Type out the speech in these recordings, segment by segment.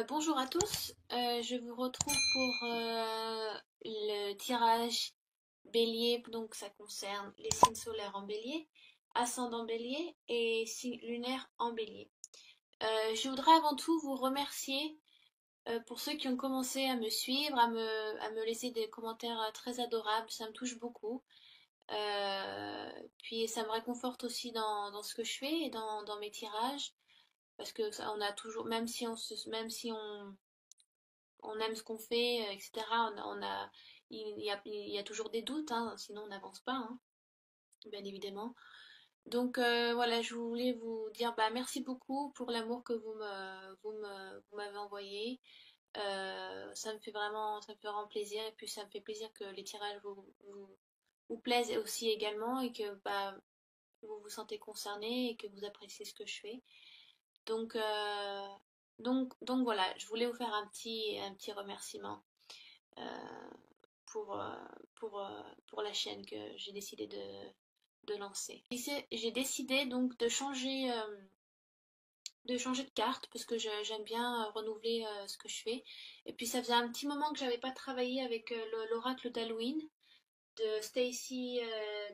Bonjour à tous, je vous retrouve pour le tirage bélier, donc ça concerne les signes solaires en bélier, ascendant bélier et signes lunaires en bélier. Je voudrais avant tout vous remercier pour ceux qui ont commencé à me suivre, à me laisser des commentaires très adorables, ça me touche beaucoup. Puis ça me réconforte aussi dans ce que je fais et dans mes tirages, parce que on a toujours, même si on aime ce qu'on fait, etc. Il y a toujours des doutes, hein, sinon on n'avance pas, hein, bien évidemment. Donc voilà, je voulais vous dire bah, merci beaucoup pour l'amour que vous m'avez envoyé. Ça me fait vraiment plaisir et puis ça me fait plaisir que les tirages vous plaisent aussi également et que bah, vous vous sentez concerné et que vous appréciez ce que je fais. Donc, euh, donc voilà, je voulais vous faire un petit remerciement. euh, pour, euh, pour la chaîne que j'ai décidé de lancer. J'ai décidé donc de changer de carte parce que j'aime bien renouveler ce que je fais. Et puis ça faisait un petit moment que j'avais pas travaillé avec l'oracle d'Halloween de Stacy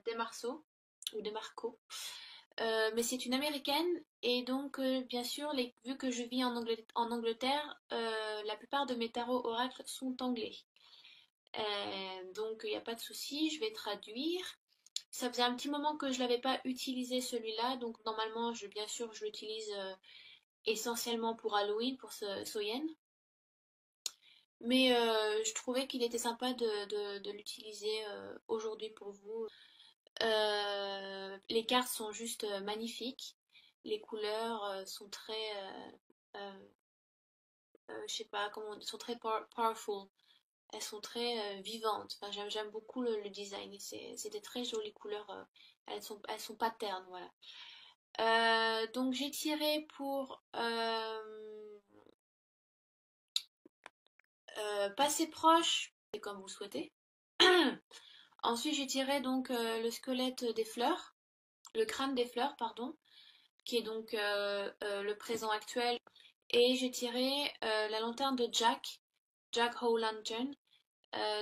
DeMarco ou DeMarco. Mais c'est une américaine et donc bien sûr vu que je vis en Angleterre, la plupart de mes tarots oracles sont anglais. Donc il n'y a pas de souci, je vais traduire. Ça faisait un petit moment que je ne l'avais pas utilisé celui-là, donc normalement, bien sûr, je l'utilise essentiellement pour Halloween, pour Soyen. Mais je trouvais qu'il était sympa de l'utiliser aujourd'hui pour vous. Les cartes sont juste magnifiques. Les couleurs sont très, je sais pas comment, sont très powerful. Elles sont très vivantes. Enfin, j'aime beaucoup le design. C'est des très jolies couleurs. Elles sont pas ternes, voilà. Donc j'ai tiré pour passer proche, c'est comme vous souhaitez. Ensuite j'ai tiré donc le squelette des fleurs, le crâne des fleurs, pardon, qui est donc le présent actuel. Et j'ai tiré la lanterne de Jack O'Lantern,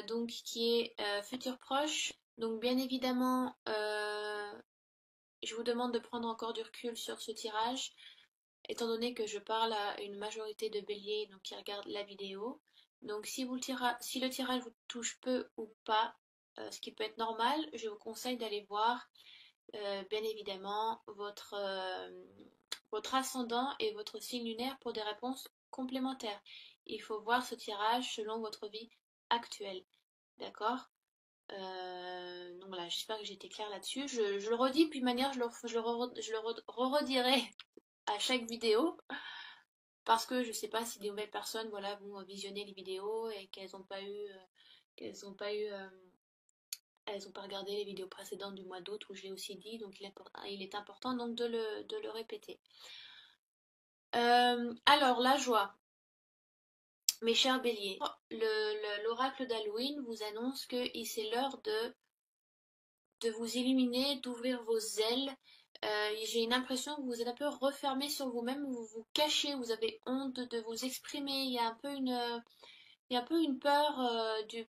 donc qui est futur proche. Donc bien évidemment, je vous demande de prendre encore du recul sur ce tirage, étant donné que je parle à une majorité de béliers donc, qui regardent la vidéo. Donc si le tirage vous touche peu ou pas, ce qui peut être normal, je vous conseille d'aller voir bien évidemment votre ascendant et votre signe lunaire pour des réponses complémentaires. Il faut voir ce tirage selon votre vie actuelle. D'accord? Donc voilà, j'espère que j'ai été claire là-dessus. Je le redis, puis de manière, je le redirai à chaque vidéo, parce que je sais pas si des nouvelles personnes, voilà, vont visionner les vidéos et elles ont pas regardé les vidéos précédentes du mois d'août où je l'ai aussi dit, donc il est important donc de le répéter. Alors, la joie, mes chers béliers. L'oracle d'Halloween vous annonce que c'est l'heure de vous illuminer, d'ouvrir vos ailes. J'ai une impression que vous êtes un peu refermé sur vous-même, vous vous cachez, vous avez honte de vous exprimer. Il y a un peu une peur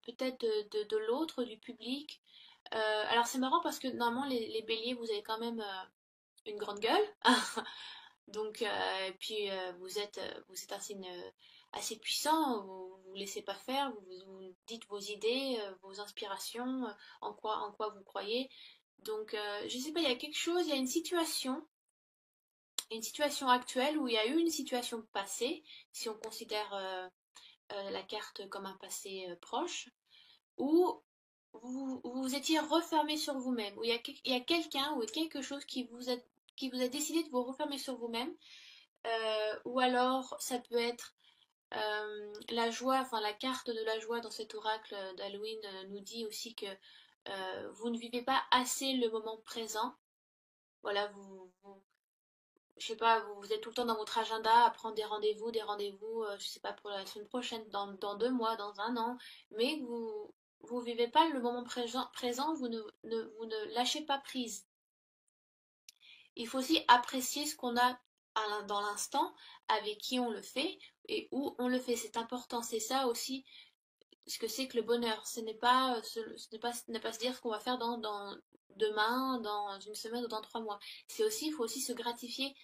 peut-être de l'autre, du public. Alors c'est marrant parce que normalement les béliers, vous avez quand même une grande gueule. Donc, et puis vous êtes un signe assez puissant, vous ne laissez pas faire, vous dites vos idées, vos inspirations, en quoi vous croyez. Donc, je sais pas, il y a quelque chose, il y a une situation actuelle où il y a eu une situation passée, si on considère la carte comme un passé proche, où vous étiez refermé sur vous-même, où il y a quelqu'un ou quelque chose qui vous a décidé de vous refermer sur vous-même. Ou alors, ça peut être la joie, enfin la carte de la joie dans cet oracle d'Halloween nous dit aussi que vous ne vivez pas assez le moment présent. Voilà, je sais pas, vous êtes tout le temps dans votre agenda à prendre des rendez-vous, je sais pas, pour la semaine prochaine, dans 2 mois, dans un an, mais vous vivez pas le moment présent, vous ne lâchez pas prise. Il faut aussi apprécier ce qu'on a dans l'instant, avec qui on le fait et où on le fait. C'est important, c'est ça aussi ce que c'est que le bonheur. Ce n'est pas se dire ce qu'on va faire demain, dans une semaine ou dans 3 mois. Il faut aussi se gratifier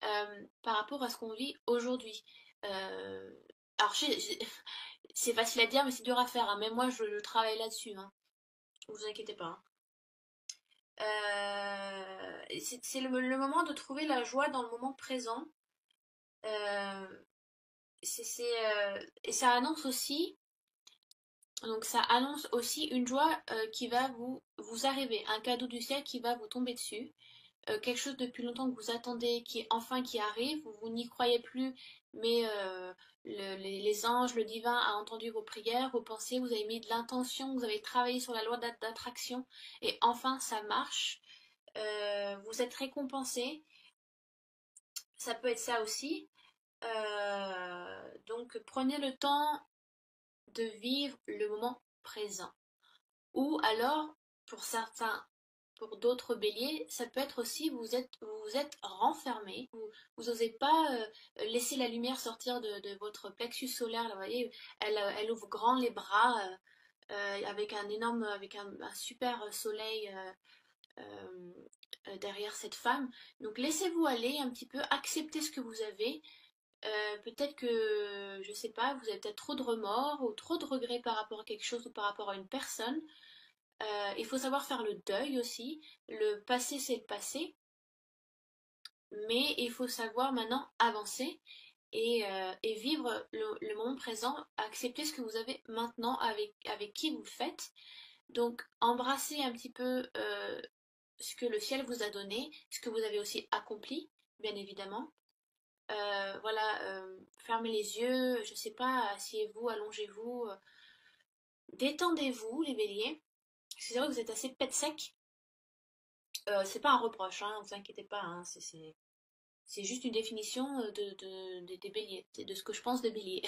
par rapport à ce qu'on vit aujourd'hui. Euh, alors, c'est facile à dire, mais c'est dur à faire, hein. Même moi, je travaille là-dessus, hein. Ne vous inquiétez pas, hein. C'est le moment de trouver la joie dans le moment présent. Euh, et ça annonce aussi une joie qui va vous arriver, un cadeau du ciel qui va vous tomber dessus. Quelque chose depuis longtemps que vous attendez, qui arrive, vous n'y croyez plus, mais les anges, le divin a entendu vos prières, vos pensées, vous avez mis de l'intention, vous avez travaillé sur la loi d'attraction, et enfin ça marche. Vous êtes récompensé, ça peut être ça aussi. Donc prenez le temps de vivre le moment présent. Ou alors, pour certains, pour d'autres béliers, ça peut être aussi vous êtes renfermé, vous n'osez pas laisser la lumière sortir de votre plexus solaire. Là, vous voyez, elle ouvre grand les bras avec un super soleil derrière cette femme. Donc laissez-vous aller un petit peu, acceptez ce que vous avez. Peut-être que, je sais pas, vous avez peut-être trop de remords ou trop de regrets par rapport à quelque chose ou par rapport à une personne. Il faut savoir faire le deuil aussi. Le passé, c'est le passé. Mais il faut savoir maintenant avancer et vivre le moment présent, accepter ce que vous avez maintenant avec qui vous le faites. Donc, embrasser un petit peu ce que le ciel vous a donné, ce que vous avez aussi accompli, bien évidemment. Voilà, fermez les yeux, je sais pas, asseyez-vous, allongez-vous, détendez-vous, les béliers. C'est vrai que vous êtes assez pet sec. C'est pas un reproche, hein, ne vous inquiétez pas, hein, c'est juste une définition des béliers, c'est de ce que je pense des béliers.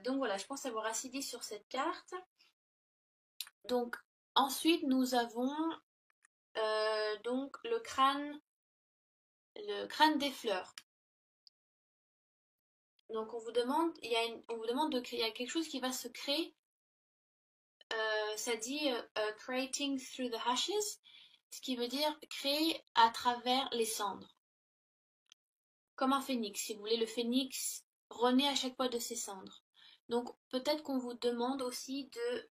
Donc voilà, je pense avoir assez dit sur cette carte. Donc ensuite nous avons donc le crâne des fleurs. Donc on vous demande, on vous demande il y a quelque chose qui va se créer. Ça dit creating through the ashes, ce qui veut dire créer à travers les cendres. Comme un phénix, si vous voulez, le phénix renaît à chaque fois de ses cendres. Donc peut-être qu'on vous demande aussi de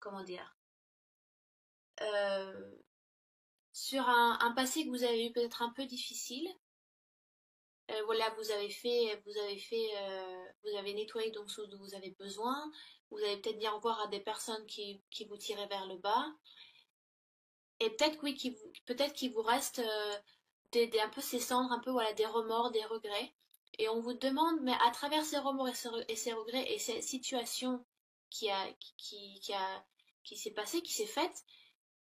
comment dire euh, sur un passé que vous avez eu peut-être un peu difficile. Voilà, vous avez nettoyé donc ce dont vous avez besoin. Vous avez peut-être dit au revoir à des personnes qui vous tiraient vers le bas. Et peut-être oui, peut-être qu'il vous reste un peu ces cendres, un peu voilà, des remords, des regrets. Et on vous demande, mais à travers ces remords et ces regrets et ces situations qui a, qui a, qui s'est passée, qui s'est faite,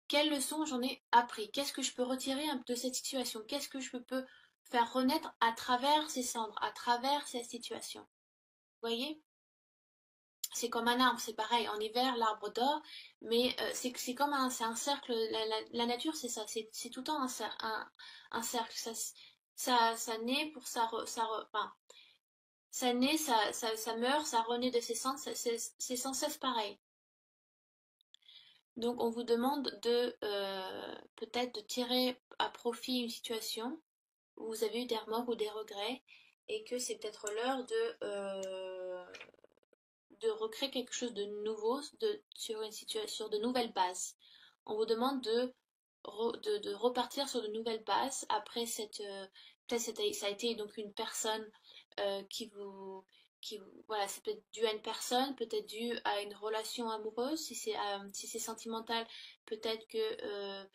quelles leçons j'en ai appris? Qu'est-ce que je peux retirer de cette situation? Qu'est-ce que je peux faire renaître à travers ces cendres, à travers cette situation? Vous voyez? C'est comme un arbre, c'est pareil. En hiver, l'arbre dort, mais c'est comme c'est un cercle. La nature, c'est ça. C'est tout le temps un cercle. Ça naît pour enfin, ça naît, ça meurt, ça renaît de ses cendres. C'est sans cesse pareil. Donc, on vous demande de peut-être de tirer à profit une situation où vous avez eu des remords ou des regrets et que c'est peut-être l'heure de recréer quelque chose de nouveau sur une situation, sur de nouvelles bases. On vous demande de repartir sur de nouvelles bases après peut-être ça a été donc une personne qui vous voilà, c'est peut-être dû à une personne, peut-être dû à une relation amoureuse, si c'est sentimental, peut-être que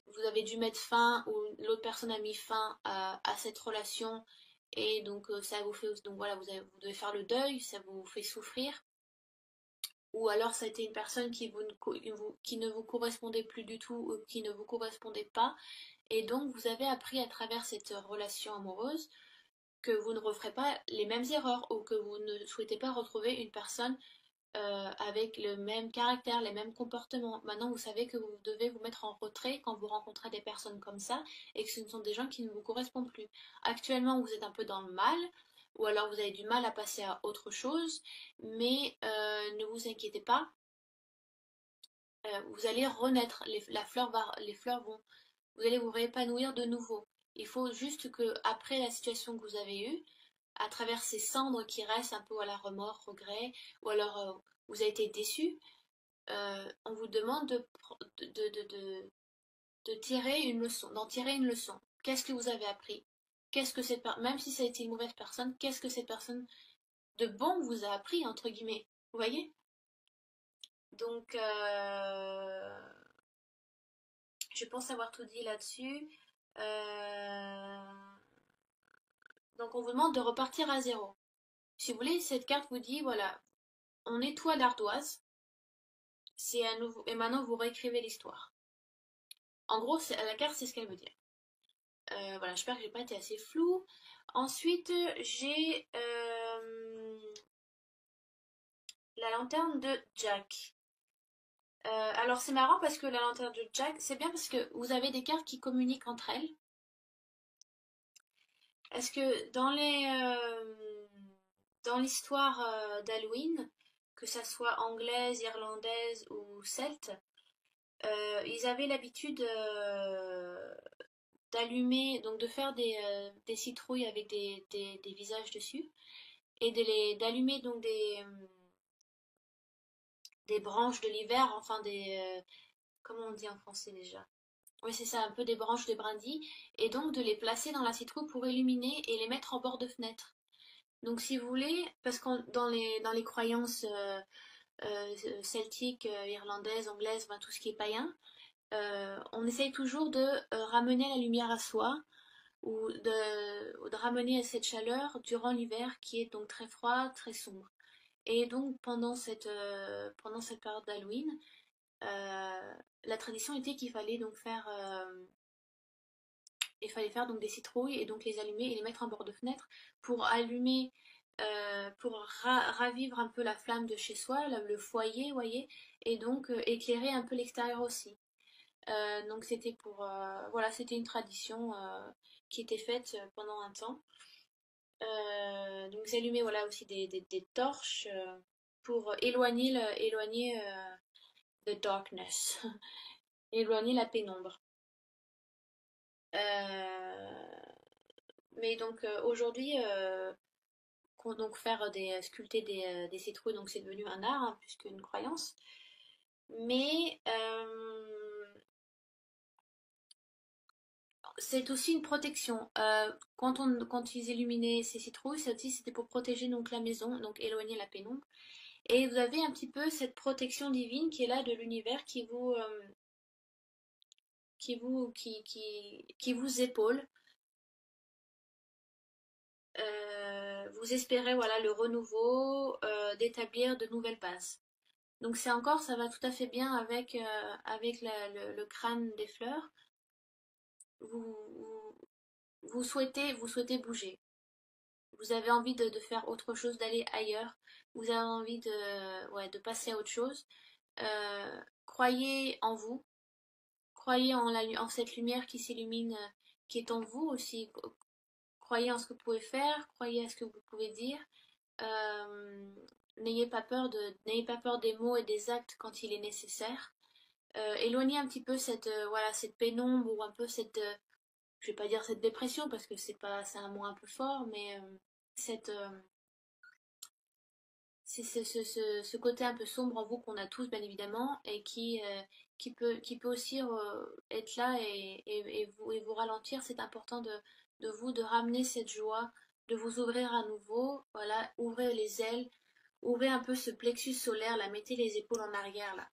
vous avez dû mettre fin ou l'autre personne a mis fin à cette relation et donc ça vous fait donc voilà vous devez faire le deuil, ça vous fait souffrir ou alors ça a été une personne qui ne vous correspondait plus du tout ou qui ne vous correspondait pas et donc vous avez appris à travers cette relation amoureuse que vous ne referez pas les mêmes erreurs ou que vous ne souhaitez pas retrouver une personne avec le même caractère, les mêmes comportements. Maintenant, vous savez que vous devez vous mettre en retrait quand vous rencontrez des personnes comme ça et que ce sont des gens qui ne vous correspondent plus. Actuellement, vous êtes un peu dans le mal ou alors vous avez du mal à passer à autre chose, mais ne vous inquiétez pas, vous allez renaître, les fleurs vont, vous allez vous réépanouir de nouveau. Il faut juste que, après la situation que vous avez eue, à travers ces cendres qui restent un peu à la remords, regret, ou alors vous avez été déçu, on vous demande de, de, de, de tirer une leçon, d'en tirer une leçon. Qu'est-ce que vous avez appris? Qu'est-ce que même si ça a été une mauvaise personne, qu'est-ce que cette personne de bon vous a appris, entre guillemets? Vous voyez? Donc, je pense avoir tout dit là-dessus. Euh, donc, on vous demande de repartir à zéro. Si vous voulez, cette carte vous dit, voilà, on nettoie l'ardoise, c'est à nouveau, et maintenant vous réécrivez l'histoire. En gros, la carte, c'est ce qu'elle veut dire. Voilà, j'espère que j'ai pas été assez floue. Ensuite, j'ai la lanterne de Jack. Alors c'est marrant parce que la lanterne de Jack, c'est bien parce que vous avez des cartes qui communiquent entre elles. Est-ce que dans l'histoire d'Halloween, que ça soit anglaise, irlandaise ou celte, ils avaient l'habitude d'allumer, donc de faire des citrouilles avec des visages dessus et d'allumer donc des branches de l'hiver, enfin comment on dit en français déjà? Oui, c'est ça, un peu des branches de brindilles, et donc de les placer dans la citrouille pour illuminer et les mettre en bord de fenêtre. Donc si vous voulez, parce que dans les croyances celtiques, irlandaises, anglaises, ben, tout ce qui est païen, on essaye toujours de ramener la lumière à soi ou de ramener cette chaleur durant l'hiver qui est donc très froid, très sombre. Et donc pendant cette période d'Halloween, euh, la tradition était qu'il fallait donc faire donc des citrouilles et donc les allumer et les mettre en bord de fenêtre pour allumer, pour ravivre un peu la flamme de chez soi, le foyer, vous voyez, et donc éclairer un peu l'extérieur aussi. Donc c'était voilà, c'était une tradition qui était faite pendant un temps. Donc vous allumez voilà aussi des torches pour éloigner the darkness, éloigner la pénombre. Euh, mais donc aujourd'hui, donc faire sculpter des citrouilles, donc c'est devenu un art, hein, plus qu'une croyance. Mais c'est aussi une protection. Quand ils illuminaient ces citrouilles, c'était pour protéger donc la maison, donc éloigner la pénombre. Et vous avez un petit peu cette protection divine qui est là de l'univers qui vous épaule. Vous espérez voilà le renouveau, d'établir de nouvelles bases. Donc c'est encore, ça va tout à fait bien avec le crâne des fleurs. Vous, vous, vous souhaitez bouger. Vous avez envie de faire autre chose, d'aller ailleurs. Vous avez envie ouais, de passer à autre chose. Croyez en vous. Croyez en cette lumière qui s'illumine, qui est en vous aussi. Croyez en ce que vous pouvez faire. Croyez à ce que vous pouvez dire. Euh, n'ayez pas peur des mots et des actes quand il est nécessaire. Éloignez un petit peu voilà, cette pénombre ou un peu je vais pas dire cette dépression parce que c'est un mot un peu fort, mais cette, c'est ce côté un peu sombre en vous qu'on a tous bien évidemment et qui peut aussi être là et vous ralentir. C'est important de vous de ramener cette joie, de vous ouvrir à nouveau, voilà, ouvrez les ailes, ouvrez un peu ce plexus solaire, là, mettez les épaules en arrière là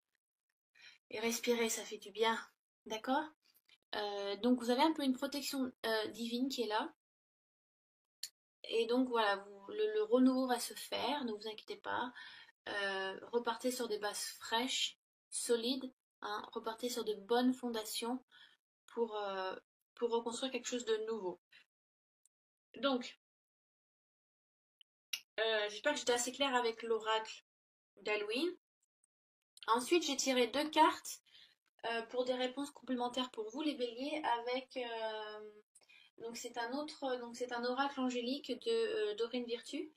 et respirez, ça fait du bien, d'accord? Donc vous avez un peu une protection divine qui est là. Et donc voilà, le renouveau va se faire, ne vous inquiétez pas. Repartez sur des bases fraîches, solides, hein, repartez sur de bonnes fondations pour, euh, pour reconstruire quelque chose de nouveau. Donc, j'espère que j'étais assez claire avec l'oracle d'Halloween. Ensuite, j'ai tiré 2 cartes pour des réponses complémentaires pour vous, les béliers, avec... donc c'est un oracle angélique de Dorine Virtue.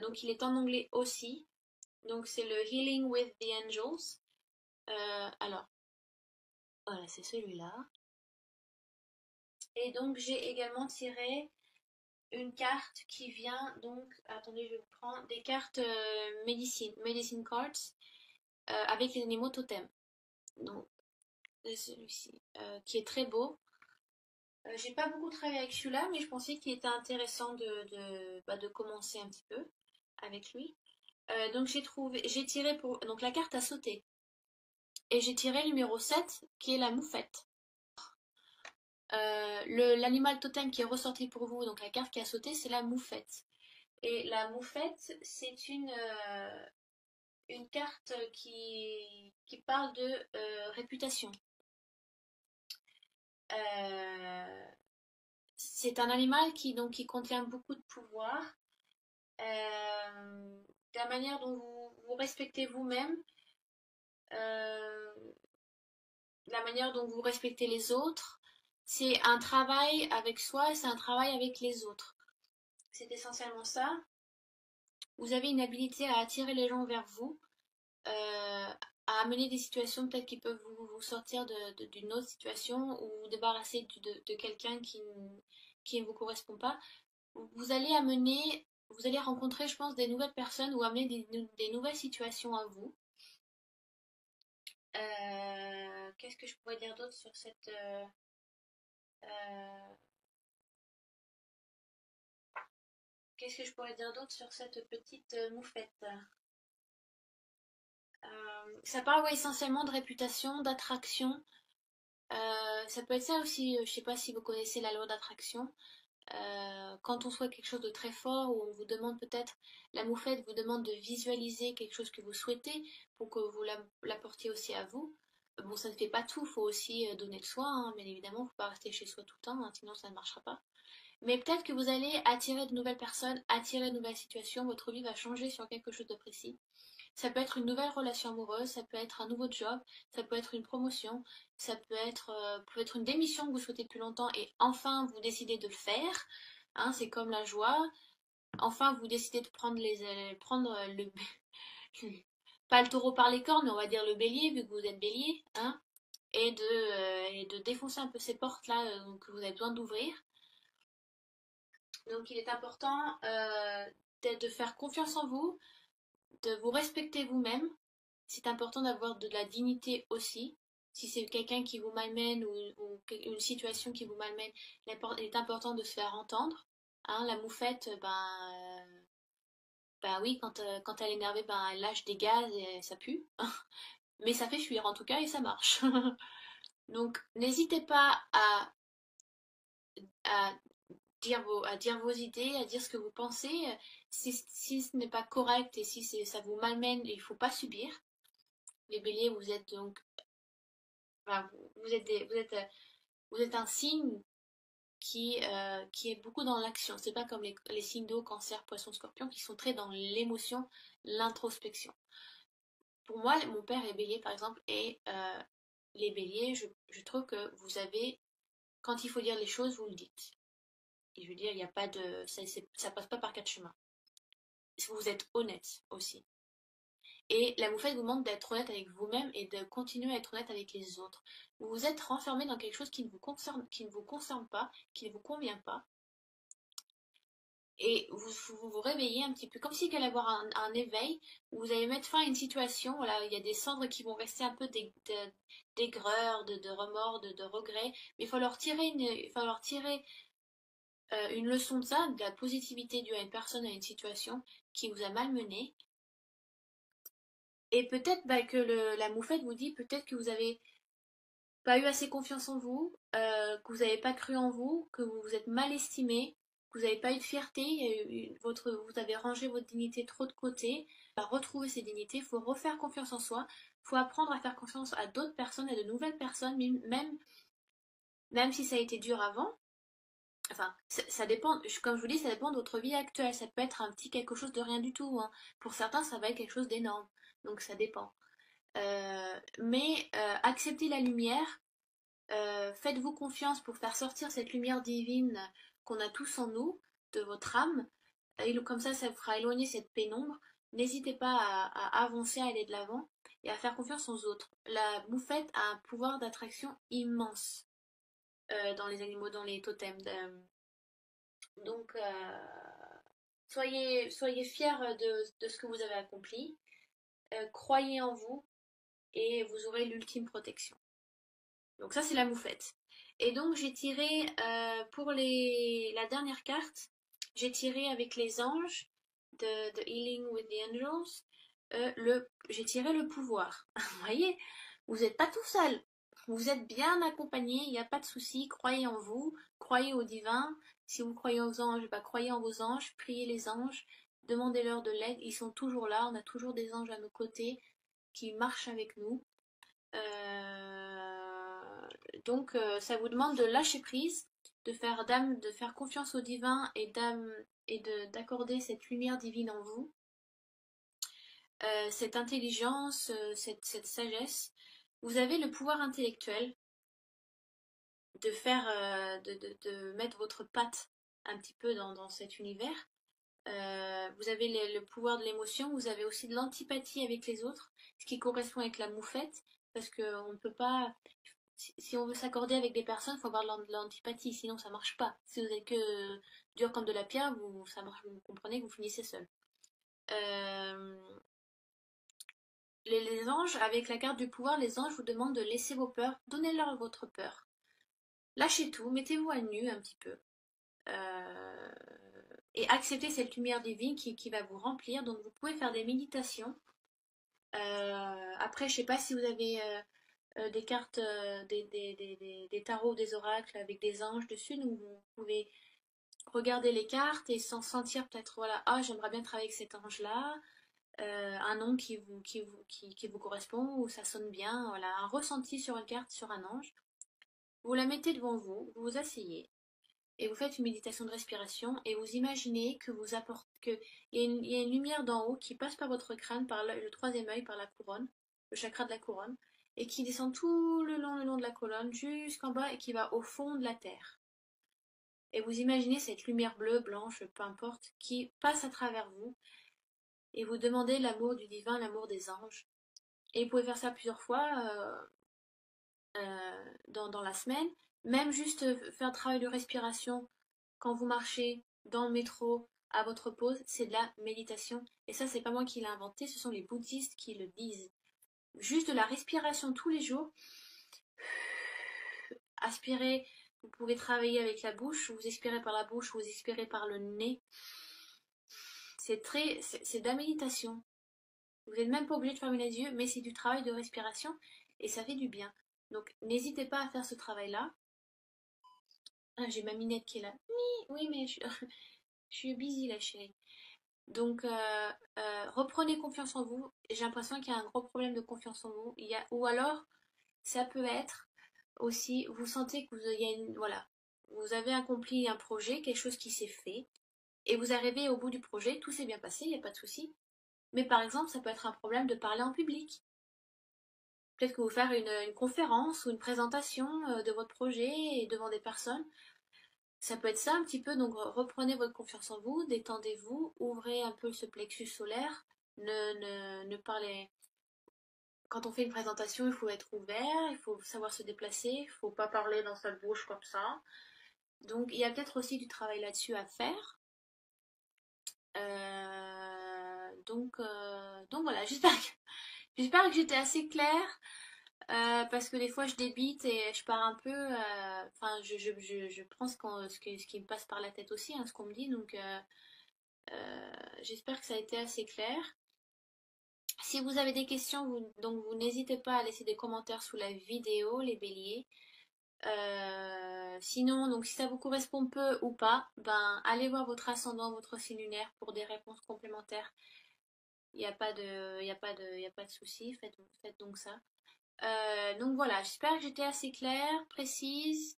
Donc il est en anglais aussi. Donc c'est le Healing with the Angels. Alors, voilà, c'est celui-là. Et donc j'ai également tiré une carte qui vient donc, attendez, je vous prends des cartes medicine cards avec les animaux totems. Donc celui-ci qui est très beau. J'ai pas beaucoup travaillé avec celui-là, mais je pensais qu'il était intéressant de commencer un petit peu avec lui. Donc j'ai tiré pour donc la carte a sauté et j'ai tiré le numéro 7 qui est la moufette. L'animal totem qui est ressorti pour vous, donc la carte qui a sauté, c'est la moufette. Et la moufette, c'est une carte qui parle de réputation. C'est un animal qui contient beaucoup de pouvoir. La manière dont vous respectez vous-même, euh, la manière dont vous respectez les autres, c'est un travail avec soi et c'est un travail avec les autres. C'est essentiellement ça. Vous avez une habilité à attirer les gens vers vous, à amener des situations peut-être qui peuvent vous sortir d'une autre situation ou vous débarrasser de quelqu'un qui ne vous correspond pas. Vous allez rencontrer, je pense, des nouvelles personnes ou amener des nouvelles situations à vous. Qu'est-ce que je pourrais dire d'autre sur cette... euh, qu'est-ce que je pourrais dire d'autre sur cette petite moufette? Ça parle essentiellement de réputation, d'attraction. Ça peut être ça aussi, je sais pas si vous connaissez la loi d'attraction. Quand on souhaite quelque chose de très fort, ou on vous demande peut-être, la moufette vous demande de visualiser quelque chose que vous souhaitez pour que vous l'apportiez aussi à vous. Bon, ça ne fait pas tout, il faut aussi donner de soi, hein, bien évidemment, il ne faut pas rester chez soi tout le temps, hein, sinon ça ne marchera pas. Mais peut-être que vous allez attirer de nouvelles personnes, attirer de nouvelles situations, votre vie va changer sur quelque chose de précis. Ça peut être une nouvelle relation amoureuse, ça peut être un nouveau job, ça peut être une promotion, ça peut être une démission que vous souhaitez depuis longtemps et enfin vous décidez de le faire. Hein, c'est comme la joie. Enfin vous décidez de prendre le pas le taureau par les cornes, mais on va dire le bélier vu que vous êtes bélier, hein, et de défoncer un peu ces portes là que vous avez besoin d'ouvrir. Donc il est important de faire confiance en vous, de vous respecter vous-même. C'est important d'avoir de la dignité aussi. Si c'est quelqu'un qui vous malmène ou une situation qui vous malmène, il est important de se faire entendre. Hein, la moufette, ben oui, quand elle est énervée, ben elle lâche des gaz et ça pue. Mais ça fait fuir en tout cas et ça marche. Donc n'hésitez pas à à dire vos idées, à dire ce que vous pensez. Si ce n'est pas correct et si ça vous malmène, il ne faut pas subir. Les béliers, vous êtes donc enfin, vous êtes un signe qui est beaucoup dans l'action. C'est pas comme les signes d'eau, cancer, poisson, scorpion, qui sont très dans l'émotion, l'introspection. Pour moi, mon père est bélier, par exemple, et les béliers, je trouve que vous avez, quand il faut dire les choses, vous le dites. Et je veux dire, il n'y a pas de... Ça passe pas par 4 chemins. Vous êtes honnête aussi. Et la moufette vous demande d'être honnête avec vous-même et de continuer à être honnête avec les autres. Vous vous êtes renfermé dans quelque chose qui ne vous concerne pas, qui ne vous convient pas. Et vous réveillez un petit peu, comme s'il allait y avoir un éveil, où vous allez mettre fin à une situation, voilà, il y a des cendres qui vont rester un peu d'aigreur, de remords, de regrets, mais il faut leur tirer une leçon de ça, de la positivité due à une personne, à une situation qui vous a malmené. Et peut-être que la moufette vous dit peut-être que vous avez pas eu assez confiance en vous, que vous n'avez pas cru en vous, que vous vous êtes mal estimé, que vous n'avez pas eu de fierté, vous avez rangé votre dignité trop de côté. Pour retrouver ces dignités, il faut refaire confiance en soi, il faut apprendre à faire confiance à d'autres personnes, à de nouvelles personnes, même si ça a été dur avant. Enfin, ça dépend, comme je vous dis, ça dépend de votre vie actuelle. Ça peut être un petit quelque chose de rien du tout, hein. Pour certains, ça va être quelque chose d'énorme. Donc ça dépend. Mais acceptez la lumière. Faites-vous confiance pour faire sortir cette lumière divine qu'on a tous en nous, de votre âme. Et comme ça vous fera éloigner cette pénombre. N'hésitez pas à avancer, à aller de l'avant et à faire confiance aux autres. La moufette a un pouvoir d'attraction immense dans les animaux, dans les totems. Donc, soyez fiers de ce que vous avez accompli. Croyez en vous et vous aurez l'ultime protection. Donc ça, c'est la moufette. Et donc, j'ai tiré pour la dernière carte, j'ai tiré avec les anges de Healing with the Angels, j'ai tiré le pouvoir. Vous voyez, vous n'êtes pas tout seul. Vous êtes bien accompagné, il n'y a pas de souci. Croyez en vous, croyez au divin. Si vous croyez aux anges, bah, croyez en vos anges, priez les anges, demandez-leur de l'aide. Ils sont toujours là, on a toujours des anges à nos côtés qui marchent avec nous. Donc, ça vous demande de lâcher prise, de faire confiance au divin et d'accorder cette lumière divine en vous, cette intelligence, cette sagesse. Vous avez le pouvoir intellectuel de faire, de mettre votre patte un petit peu dans cet univers. Vous avez le pouvoir de l'émotion, vous avez aussi de l'antipathie avec les autres, ce qui correspond avec la moufette, parce qu'on ne peut pas, si on veut s'accorder avec des personnes, il faut avoir de l'antipathie, sinon ça marche pas. Si vous êtes que dur comme de la pierre, ça marche, vous comprenez que vous finissez seul. Euh, les anges, avec la carte du pouvoir, les anges vous demandent de laisser vos peurs, donnez-leur votre peur. Lâchez tout, mettez-vous à nu un petit peu. Euh, et acceptez cette lumière divine qui va vous remplir. Donc vous pouvez faire des méditations. Après, je sais pas si vous avez des cartes, des tarots, des oracles avec des anges dessus. Donc vous pouvez regarder les cartes et s'en sentir peut-être, voilà, ah j'aimerais bien travailler avec cet ange-là. Un nom qui vous correspond ou ça sonne bien, voilà, un ressenti sur une carte, sur un ange. Vous la mettez devant vous, vous vous asseyez et vous faites une méditation de respiration et vous imaginez que vous apportez que il y a une lumière d'en haut qui passe par votre crâne, par le troisième œil, par la couronne, le chakra de la couronne, et qui descend tout le long de la colonne jusqu'en bas et qui va au fond de la terre. Et vous imaginez cette lumière bleue, blanche, peu importe, qui passe à travers vous et vous demandez l'amour du divin, l'amour des anges. Et vous pouvez faire ça plusieurs fois dans la semaine, même juste faire un travail de respiration quand vous marchez dans le métro à votre pause, c'est de la méditation. Et ça, c'est pas moi qui l'ai inventé, ce sont les bouddhistes qui le disent. Juste de la respiration tous les jours. Aspirez, vous pouvez travailler avec la bouche, vous expirez par la bouche, vous expirez par le nez. C'est de la méditation. Vous n'êtes même pas obligé de fermer les yeux, mais c'est du travail de respiration et ça fait du bien. Donc n'hésitez pas à faire ce travail-là. Ah, j'ai ma minette qui est là. Oui, mais je suis busy là, chérie. Donc, reprenez confiance en vous. J'ai l'impression qu'il y a un gros problème de confiance en vous. Ou alors, ça peut être aussi, vous sentez que voilà, vous avez accompli un projet, quelque chose qui s'est fait, et vous arrivez au bout du projet, tout s'est bien passé, il n'y a pas de souci. Mais par exemple, ça peut être un problème de parler en public. Peut-être que vous faire une conférence ou une présentation de votre projet et devant des personnes. Ça peut être ça un petit peu, donc reprenez votre confiance en vous, détendez-vous, ouvrez un peu ce plexus solaire, ne parlez. Quand on fait une présentation, il faut être ouvert, il faut savoir se déplacer, il ne faut pas parler dans sa bouche comme ça. Donc il y a peut-être aussi du travail là-dessus à faire. Donc voilà, j'espère que j'étais assez claire. Parce que des fois je débite et je pars un peu. Enfin, je prends ce qui me passe par la tête aussi, hein, ce qu'on me dit. Donc, j'espère que ça a été assez clair. Si vous avez des questions, donc vous n'hésitez pas à laisser des commentaires sous la vidéo, les béliers. Sinon, donc si ça vous correspond peu ou pas, ben allez voir votre ascendant, votre signe lunaire pour des réponses complémentaires. Il n'y a pas de, il y a pas de, il y a pas de souci. Faites donc ça. Donc voilà, j'espère que j'étais assez claire, précise.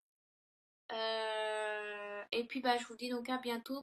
Et puis bah, je vous dis donc à bientôt.